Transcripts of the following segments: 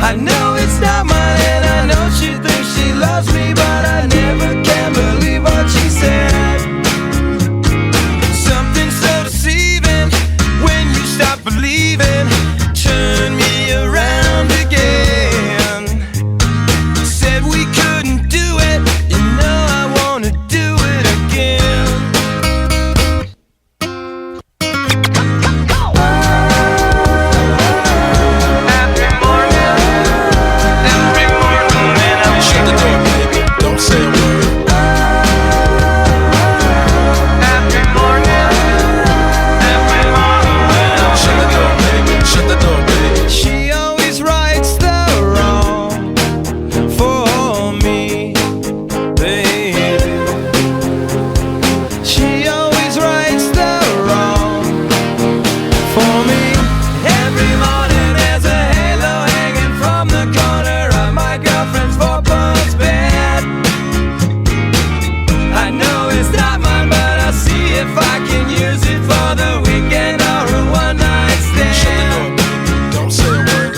I know it's not mine, and I know she thinks she loves me, but I never can believe what she said. Something so deceiving when you stop believing. Turn me around again. Said we couldn't do it, you know I wanna do it again. Every morning when I shut the door, baby, don't say a word. Every morning when I shut the door, baby, shut the door, baby. She always rights the wrong for me, baby. She always rights the wrong for me. Every morning there's a halo hanging from the corner of my girlfriend's four-post bed. I know it's not mine, but I'll see if I can use it for the weekend or a one-night stand. Shut the door, baby, don't say a word.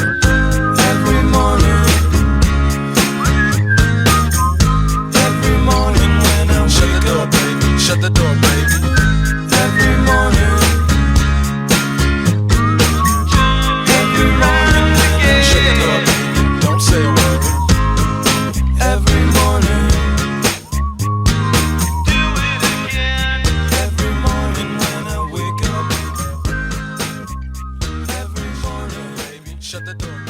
Every morning when I shut the door, baby, shut the door, baby. Every morning again. Shut the door, baby, don't say a word. Every morning, do it again. Every morning when I wake up. Every morning, baby, shut the door.